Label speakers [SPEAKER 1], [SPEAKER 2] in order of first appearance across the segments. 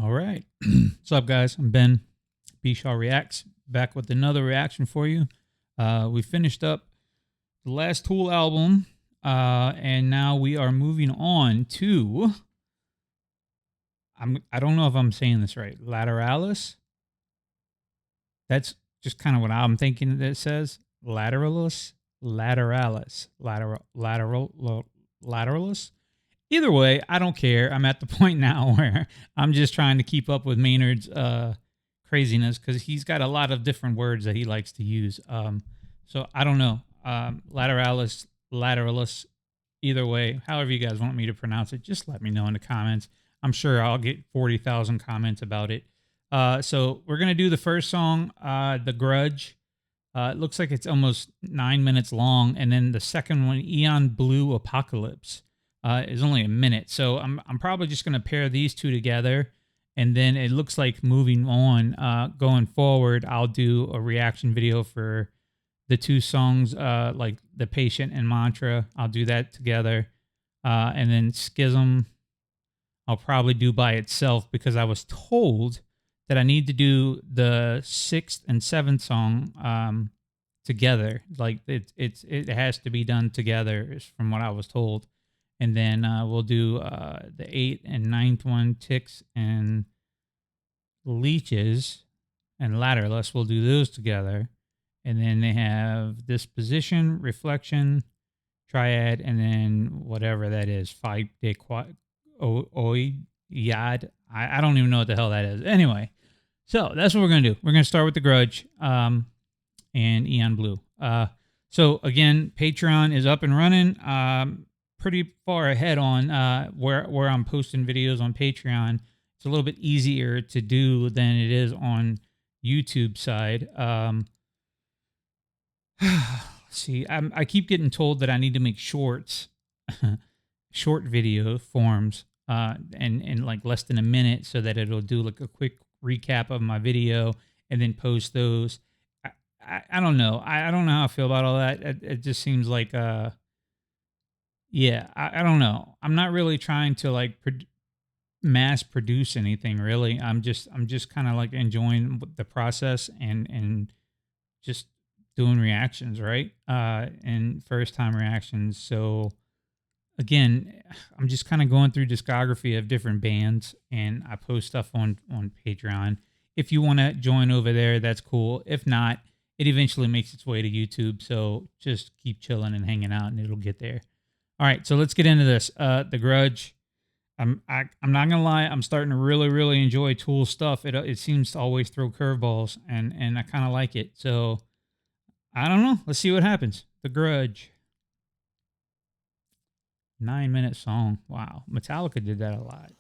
[SPEAKER 1] All right. What's up, guys? I'm Ben, bShawReacts, back with another reaction for you. We finished up the last Tool album, and now we are moving on to. I don't know if I'm saying this right. Lateralus. That's just kind of what I'm thinking that it says. Lateralis. Either way, I don't care. I'm at the point now where I'm just trying to keep up with Maynard's craziness because he's got a lot of different words that he likes to use. So I don't know. Lateralis. Either way, however you guys want me to pronounce it, just let me know in the comments. I'm sure I'll get 40,000 comments about it. So we're gonna do the first song, "The Grudge." It looks like it's almost 9 minutes long, and then the second one, "Eon Blue Apocalypse," is only a minute. So I'm probably just gonna pair these two together, and then it looks like moving on, going forward, I'll do a reaction video for the two songs, like "The Patient" and "Mantra." I'll do that together, and then "Schism" I'll probably do by itself because I was told that I need to do the sixth and seventh song together. Like it has to be done together, is from what I was told. And then we'll do the eighth and ninth one, Ticks and Leeches and Lateralus. We'll do those together. And then they have Disposition, Reflection, Triad, and then whatever that is, Five Day Yad. I don't even know what the hell that is. Anyway, so that's what we're going to do. We're going to start with The Grudge and Eon Blue. So again, Patreon is up and running. Pretty far ahead on where I'm posting videos on Patreon. It's a little bit easier to do than it is on YouTube side. See, I keep getting told that I need to make shorts, short video forms, and like less than a minute, so that it'll do like a quick recap of my video and then post those. I don't know. I don't know how I feel about all that. It just seems like, yeah, I don't know. I'm not really trying to like mass produce anything really. I'm just kind of like enjoying the process and just doing reactions, right? And first time reactions. So again, I'm just kind of going through discography of different bands, and I post stuff on Patreon. If you want to join over there, that's cool. If not, it eventually makes its way to YouTube. So just keep chilling and hanging out, and it'll get there. All right, so let's get into this. The Grudge. I'm not gonna lie. I'm starting to really enjoy Tool stuff. It seems to always throw curveballs, and I kind of like it. So I don't know. Let's see what happens. The Grudge. 9 minute song. Wow. Metallica did that a lot.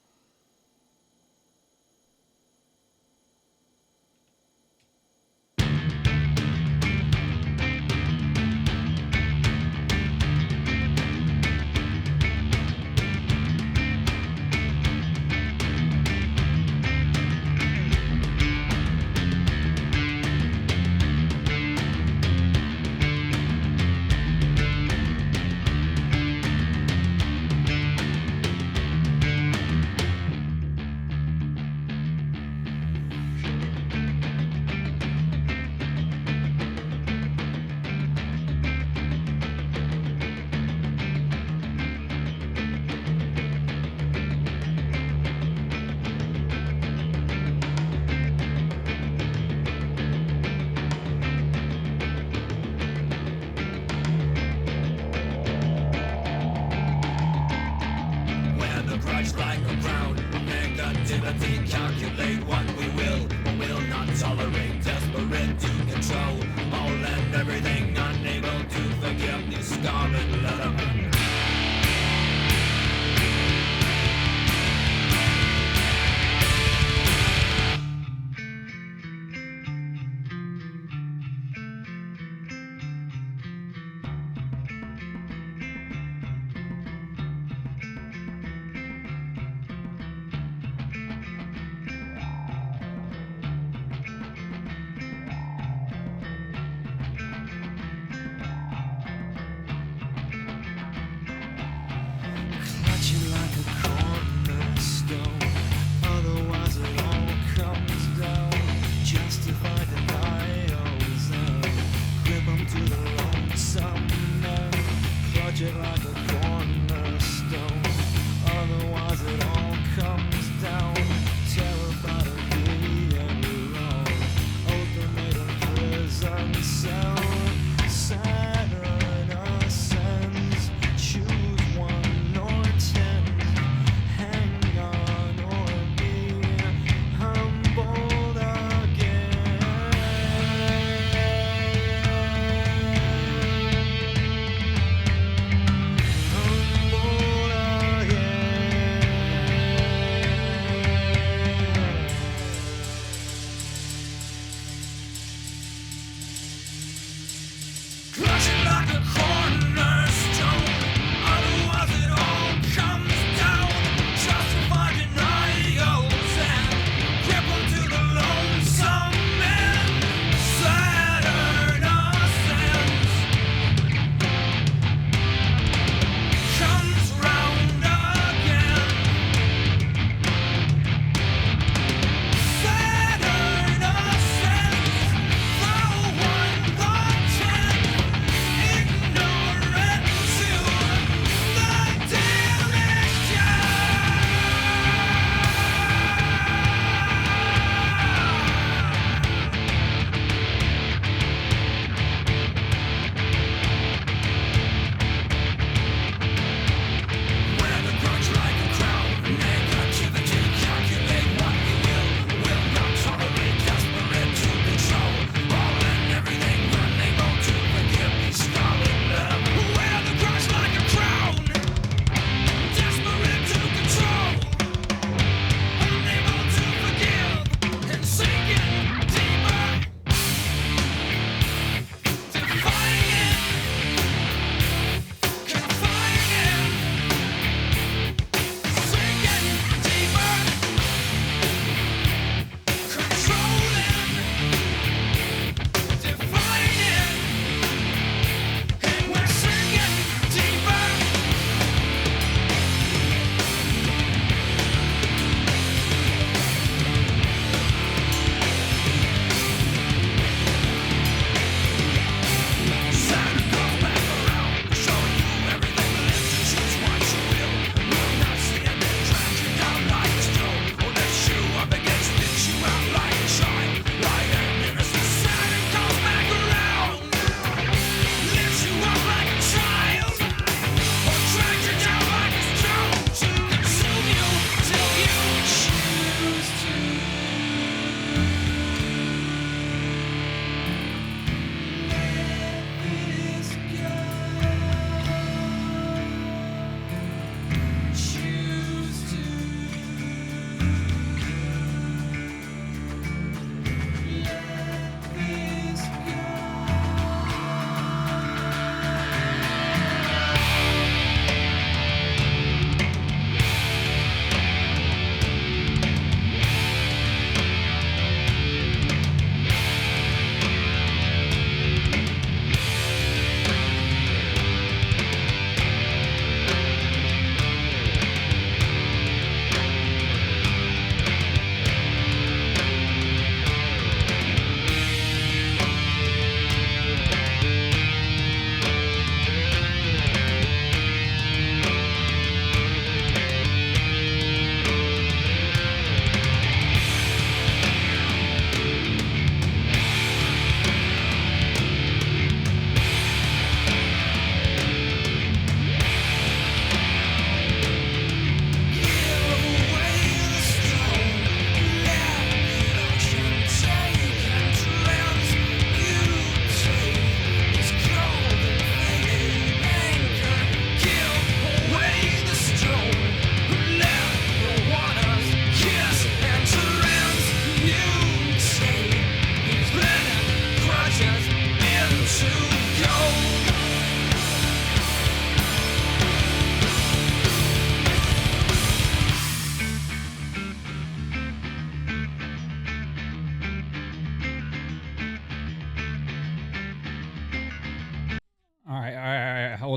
[SPEAKER 2] Like a crown, negativity, calculate what we will or will not tolerate, desperate to control all and everything, unable to forgive these scarlet lettermen.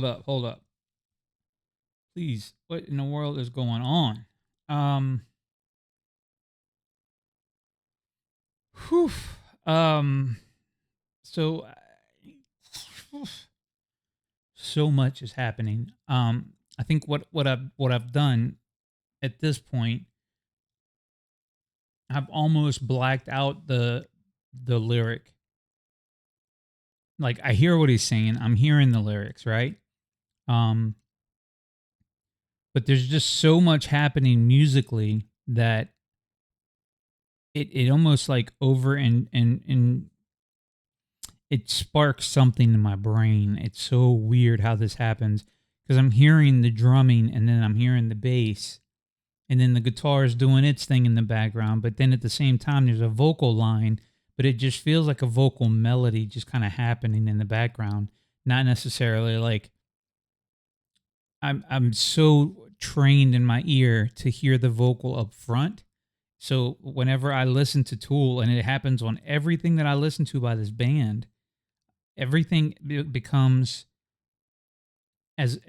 [SPEAKER 1] hold up. Please, what in the world is going on? Um, whew. Um, so, so much is happening. I think what I've done at this point, I've almost blacked out the lyric. Like I hear what he's saying, I'm hearing the lyrics, right? Um, but there's just so much happening musically that it almost like over and it sparks something in my brain. It's so weird how this happens because I'm hearing the drumming and then I'm hearing the bass and then the guitar is doing its thing in the background. But then at the same time, there's a vocal line, but it just feels like a vocal melody just kind of happening in the background, not necessarily like I'm so trained in my ear to hear the vocal up front. So whenever I listen to Tool, and it happens on everything that I listen to by this band, everything becomes as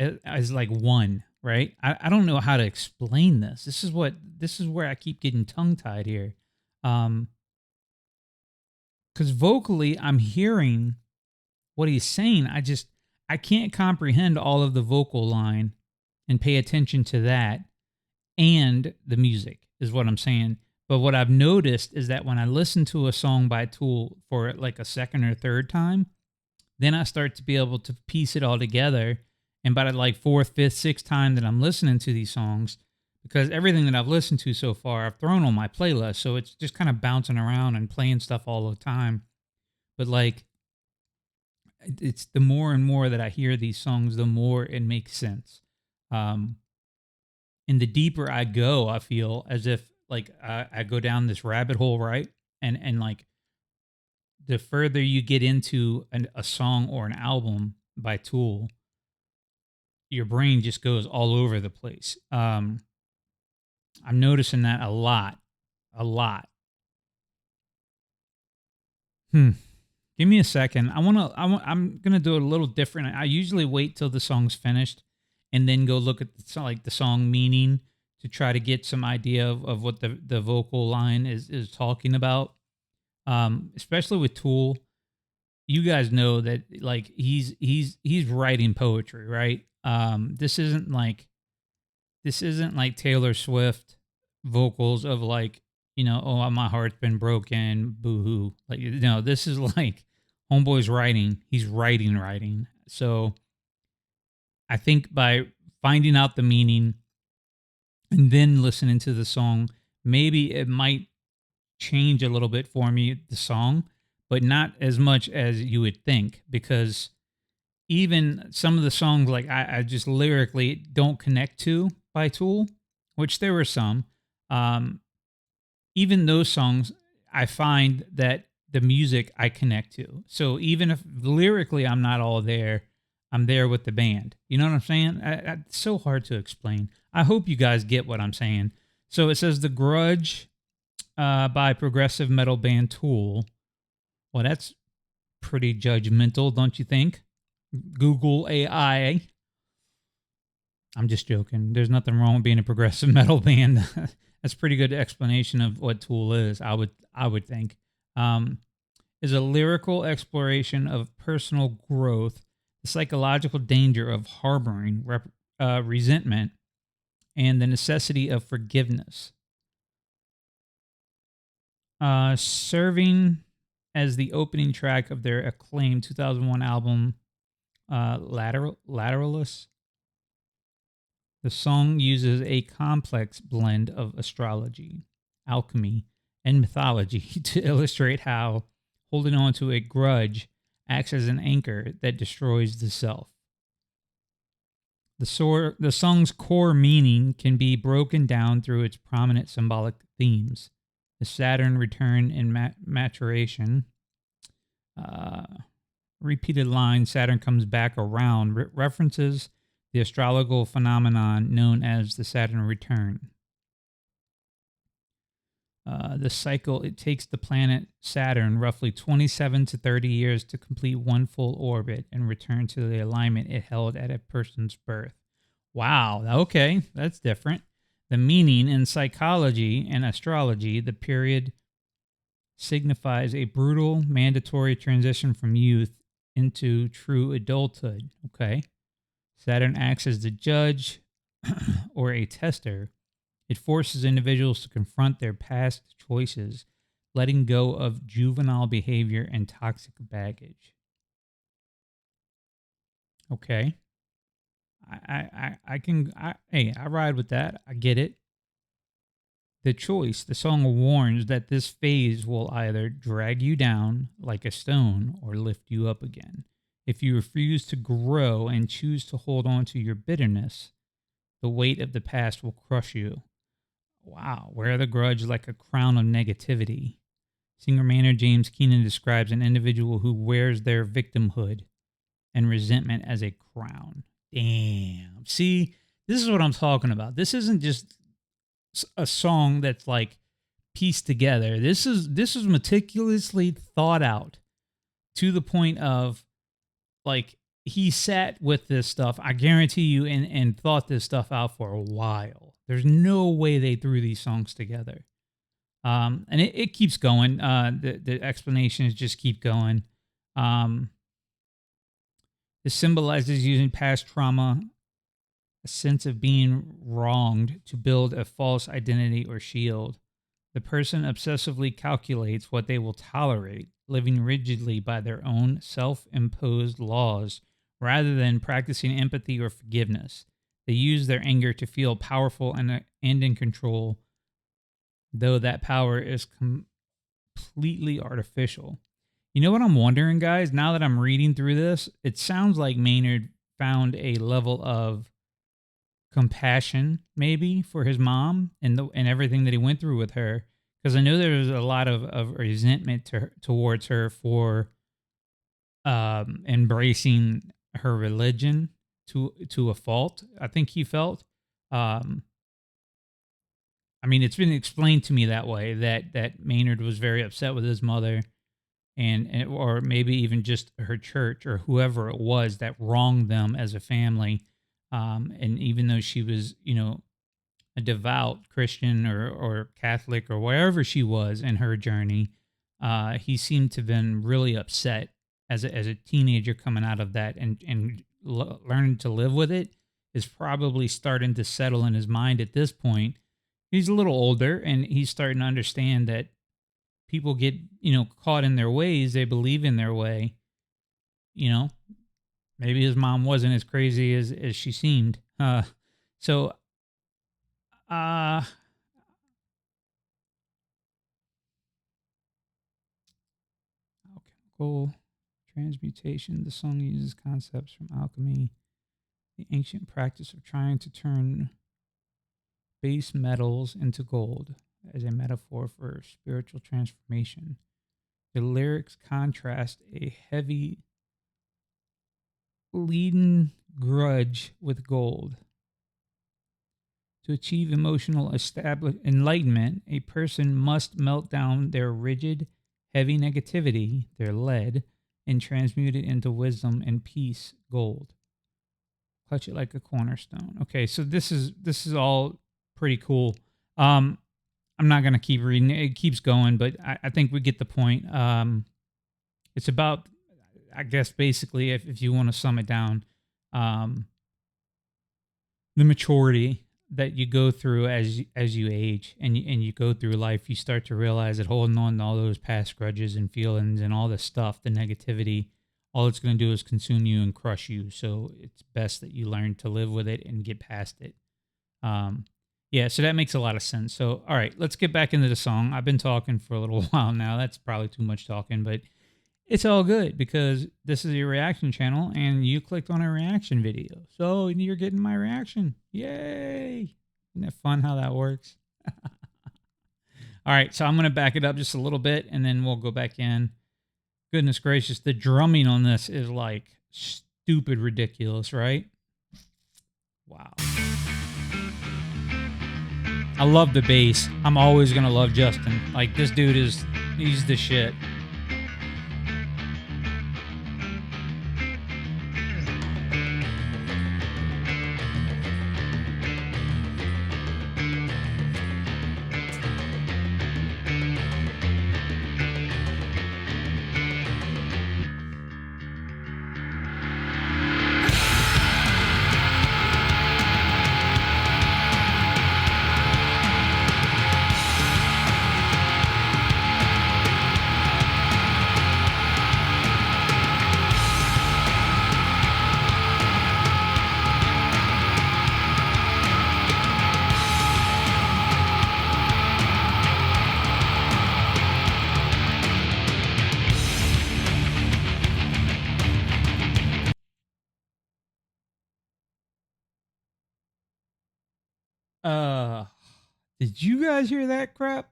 [SPEAKER 1] like one, right? I don't know how to explain this. This is where I keep getting tongue tied here. Because vocally I'm hearing what he's saying. I can't comprehend all of the vocal line and pay attention to that and the music is what I'm saying. But what I've noticed is that when I listen to a song by Tool for like a second or third time, then I start to be able to piece it all together. And by the like fourth, fifth, sixth time that I'm listening to these songs, because everything that I've listened to so far, I've thrown on my playlist. So it's just kind of bouncing around and playing stuff all the time. But like, it's the more and more that I hear these songs, the more it makes sense. Um, and the deeper I go, I feel as if like I go down this rabbit hole, right? And like the further you get into a song or an album by Tool, your brain just goes all over the place. I'm noticing that a lot, a lot. Hmm. Give me a second. I'm gonna do it a little different. I usually wait till the song's finished, and then go look at like the song meaning to try to get some idea of what the vocal line is talking about. Especially with Tool, you guys know that like he's writing poetry, right? This isn't like Taylor Swift vocals of like, oh, my heart's been broken, boo hoo. Like, this is like Homeboy's writing. He's writing. So I think by finding out the meaning and then listening to the song, maybe it might change a little bit for me, the song, but not as much as you would think, because even some of the songs like I just lyrically don't connect to by Tool, which there were some. Even those songs, I find that the music I connect to. So even if lyrically I'm not all there, I'm there with the band. You know what I'm saying? It's so hard to explain. I hope you guys get what I'm saying. So it says The Grudge by progressive metal band Tool. Well, that's pretty judgmental, don't you think? Google AI. I'm just joking. There's nothing wrong with being a progressive metal band. That's a pretty good explanation of what Tool is. I would think. Is a lyrical exploration of personal growth, the psychological danger of harboring resentment, and the necessity of forgiveness. Serving as the opening track of their acclaimed 2001 album, Lateralus. The song uses a complex blend of astrology, alchemy, and mythology to illustrate how holding on to a grudge acts as an anchor that destroys the self. The song's core meaning can be broken down through its prominent symbolic themes. The Saturn return and maturation. Repeated line, Saturn comes back around, references the astrological phenomenon known as the Saturn return. the cycle, it takes the planet Saturn roughly 27 to 30 years to complete one full orbit and return to the alignment it held at a person's birth. Wow. Okay. That's different. The meaning in psychology and astrology, the period signifies a brutal, mandatory transition from youth into true adulthood. Okay. Saturn acts as the judge or a tester. It forces individuals to confront their past choices, letting go of juvenile behavior and toxic baggage. Okay. I ride with that. I get it. The choice, the song warns that this phase will either drag you down like a stone or lift you up again. If you refuse to grow and choose to hold on to your bitterness, the weight of the past will crush you. Wow, wear the grudge like a crown of negativity. Singer Maynard James Keenan describes an individual who wears their victimhood and resentment as a crown. Damn. See, this is what I'm talking about. This isn't just a song that's like pieced together. This is meticulously thought out to the point of like he sat with this stuff, I guarantee you, and thought this stuff out for a while. There's no way they threw these songs together. And it keeps going. The explanations just keep going. This symbolizes using past trauma, a sense of being wronged, to build a false identity or shield. The person obsessively calculates what they will tolerate, living rigidly by their own self-imposed laws rather than practicing empathy or forgiveness. They use their anger to feel powerful and in control, though that power is completely artificial. You know what I'm wondering, guys? Now that I'm reading through this, it sounds like Maynard found a level of compassion, maybe, for his mom and everything that he went through with her. Because I know there was a lot of resentment towards her for embracing her religion to a fault. I think he felt. I mean, it's been explained to me that way, that Maynard was very upset with his mother, and or maybe even just her church or whoever it was that wronged them as a family. And even though she was, a devout Christian or Catholic or wherever she was in her journey, he seemed to have been really upset as a teenager coming out of that, and learning to live with it is probably starting to settle in his mind at this point. He's a little older, and he's starting to understand that people get, caught in their ways. They believe in their way. Maybe his mom wasn't as crazy as she seemed. Alchemical transmutation. The song uses concepts from alchemy, the ancient practice of trying to turn base metals into gold, as a metaphor for spiritual transformation. The lyrics contrast a heavy, leaden grudge with gold. To achieve emotional enlightenment, a person must melt down their rigid, heavy negativity, their lead, and transmute it into wisdom and peace, gold. Clutch it like a cornerstone. Okay, so this is all pretty cool. I'm not going to keep reading it. It keeps going, but I think we get the point. It's about, I guess, basically, if you want to sum it down, the maturity that you go through as you age and you go through life. You start to realize that holding on to all those past grudges and feelings and all this stuff, the negativity, all it's going to do is consume you and crush you. So it's best that you learn to live with it and get past it. Yeah, so that makes a lot of sense. So, all right, let's get back into the song. I've been talking for a little while now. That's probably too much talking, but it's all good because this is your reaction channel and you clicked on a reaction video. So you're getting my reaction. Yay. Isn't it fun how that works? All right, so I'm going to back it up just a little bit and then we'll go back in. Goodness gracious, the drumming on this is like stupid ridiculous, right? Wow. I love the bass. I'm always gonna love Justin. Like, this dude he's the shit. Did you guys hear that crap?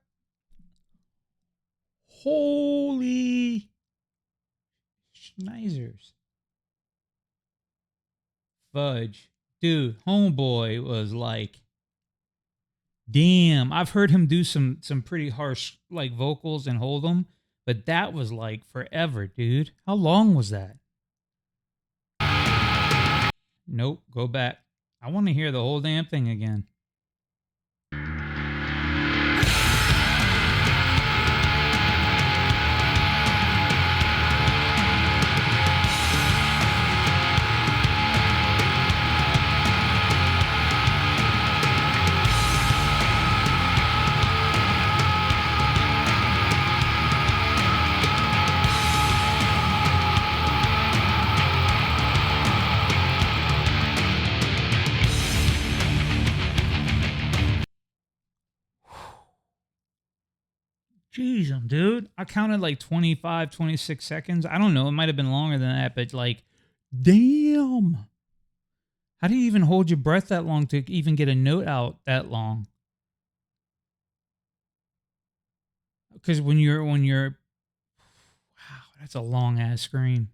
[SPEAKER 1] Holy schneizers. Fudge. Dude, homeboy was like, damn. I've heard him do some pretty harsh like vocals and hold them, but that was like forever, dude. How long was that? Nope, go back. I want to hear the whole damn thing again. Jeez, dude. I counted like 25, 26 seconds. I don't know. It might have been longer than that, but like, damn. How do you even hold your breath that long to even get a note out that long? Because when you're, wow, that's a long ass scream.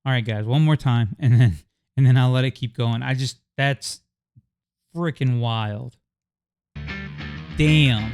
[SPEAKER 1] All right, guys, one more time, and then I'll let it keep going. That's freaking wild. Damn.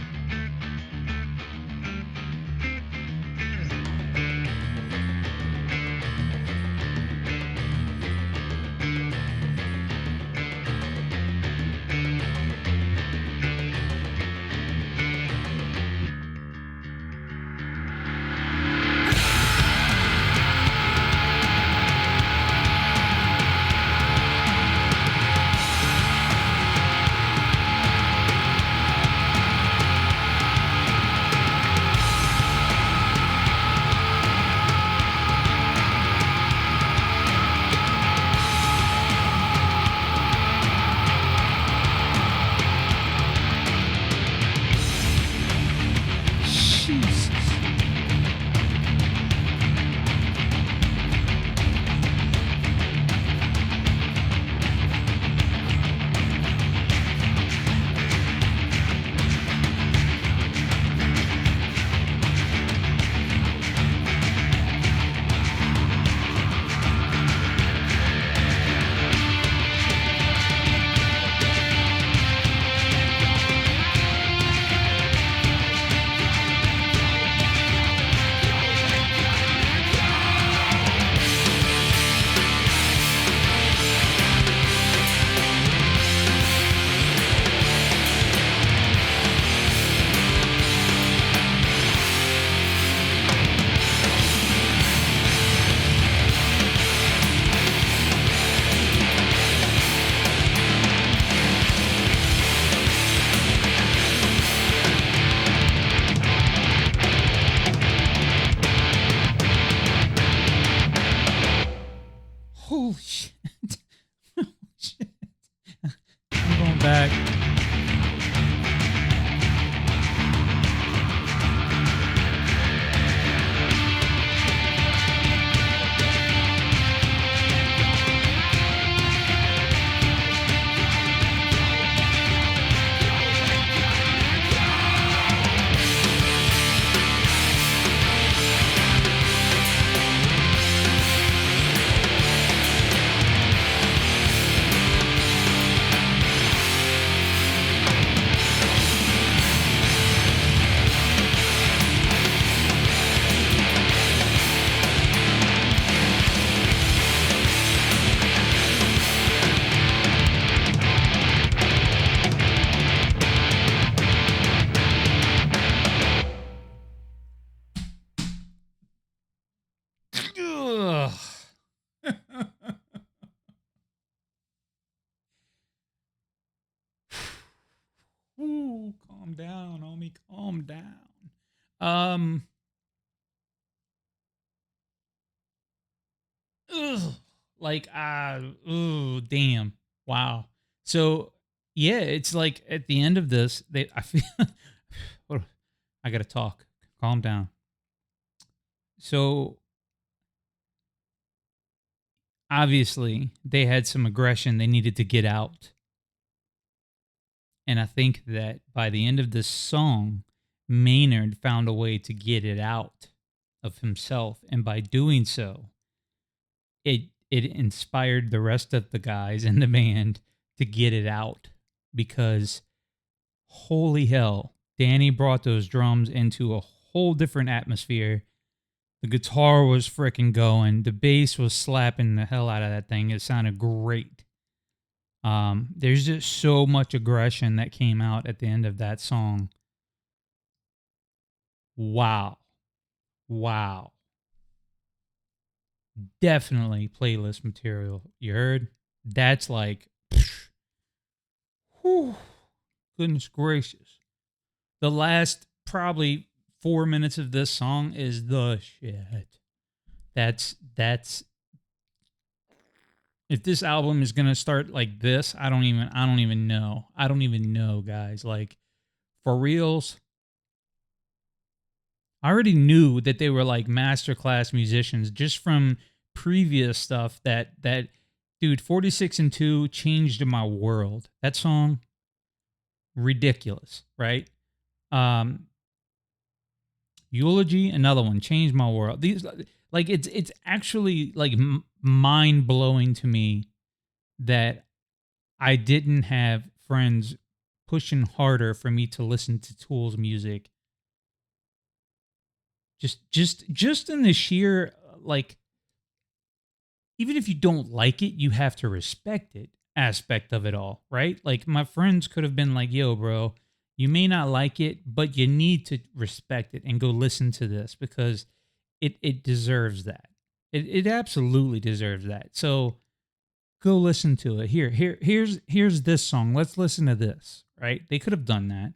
[SPEAKER 1] down, homie. Calm down. Um. Ugh, like ooh, damn. Wow. So yeah, it's like at the end of this, I feel Hold on, I gotta talk. Calm down. So obviously they had some aggression they needed to get out. And I think that by the end of this song, Maynard found a way to get it out of himself. And by doing so, it inspired the rest of the guys in the band to get it out, because holy hell, Danny brought those drums into a whole different atmosphere. The guitar was freaking going. The bass was slapping the hell out of that thing. It sounded great. There's just so much aggression that came out at the end of that song. Wow. Wow. Definitely playlist material. You heard? That's like, whew, goodness gracious. The last probably 4 minutes of this song is the shit. That's if this album is gonna start like this, I don't even know. I don't even know, guys. Like, for reals, I already knew that they were like masterclass musicians just from previous stuff that dude, 46 and 2 changed my world. That song, ridiculous, right? Um Eulogy, another one, changed my world. These, like, it's actually like mind blowing to me that I didn't have friends pushing harder for me to listen to Tool's music. Just in the sheer, like, even if you don't like it, you have to respect it aspect of it all, right? Like, my friends could have been like, "Yo, bro, you may not like it, but you need to respect it and go listen to this because it deserves that. It absolutely deserves that." So go listen to it. Here's this song. Let's listen to this, right? They could have done that.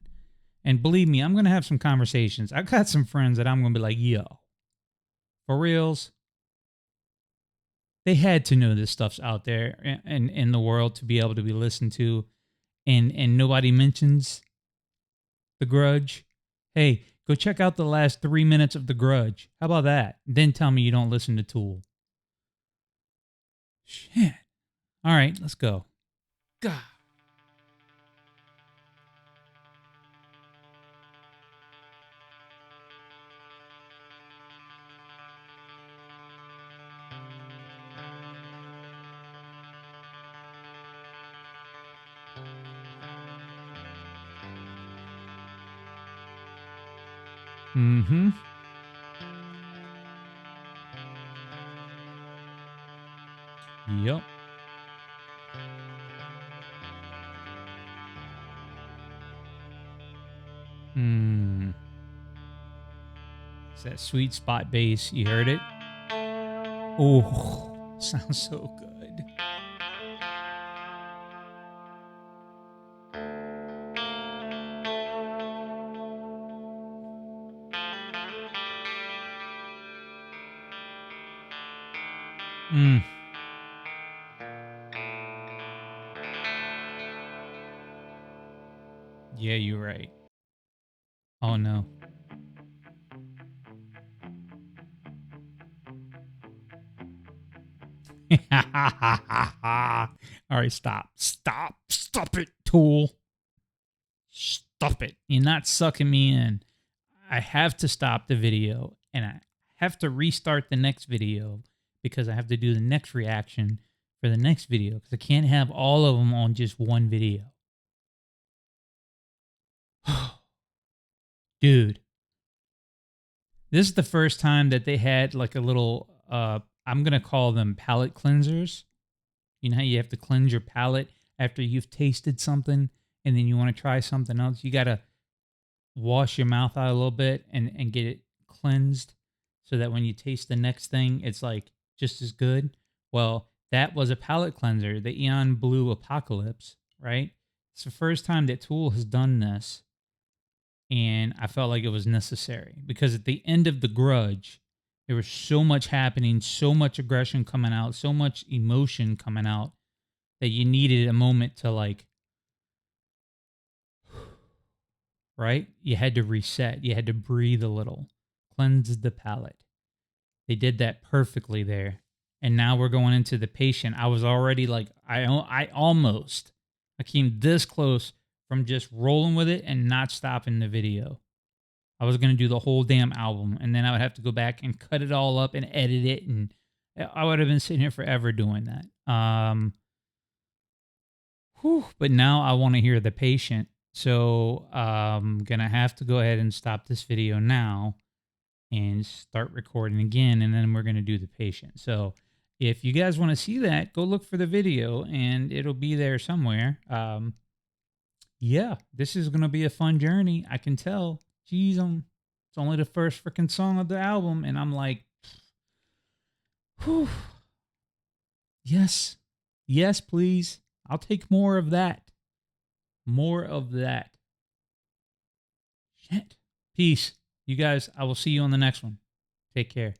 [SPEAKER 1] And believe me, I'm gonna have some conversations. I got some friends that I'm gonna be like, "Yo, for reals." They had to know this stuff's out there and in the world to be able to be listened to, and nobody mentions The Grudge. Hey, go check out the last 3 minutes of The Grudge. How about that? Then tell me you don't listen to Tool. Shit. All right, let's go. God. Mm-hmm. Yep. Hmm. It's that sweet spot bass. You heard it? Oh, sounds so good. Mm. Yeah, you're right. Oh no. All right, stop. Stop. Stop it, Tool. Stop it. You're not sucking me in. I have to stop the video and I have to restart the next video because I have to do the next reaction for the next video because I can't have all of them on just one video. Dude, this is the first time that they had like a little, I'm going to call them palate cleansers. You know how you have to cleanse your palate after you've tasted something and then you want to try something else? You got to wash your mouth out a little bit and get it cleansed so that when you taste the next thing, it's like just as good. Well, that was a palate cleanser, the Eon Blue Apocalypse, right? It's the first time that Tool has done this. and I felt like it was necessary because at the end of the Grudge, there was so much happening, so much aggression coming out, so much emotion coming out that you needed a moment to like, right? You had to reset, you had to breathe a little, cleanse the palate. They did that perfectly there. And now we're going into the patient. I was already like, I came this close from just rolling with it and not stopping the video. I was going to do the whole damn album, and then I would have to go back and cut it all up and edit it. And I would have been sitting here forever doing that. But now I want to hear the patient. So I'm going to have to go ahead and stop this video now and start recording again, and then we're going to do the patient. So if you guys want to see that, go look for the video and it'll be there somewhere. Yeah, this is going to be a fun journey. I can tell. Jeez, it's only the first freaking song of the album, and I'm like, whew. Yes, yes, please. I'll take more of that. More of that. Shit. Peace. You guys, I will see you on the next one. Take care.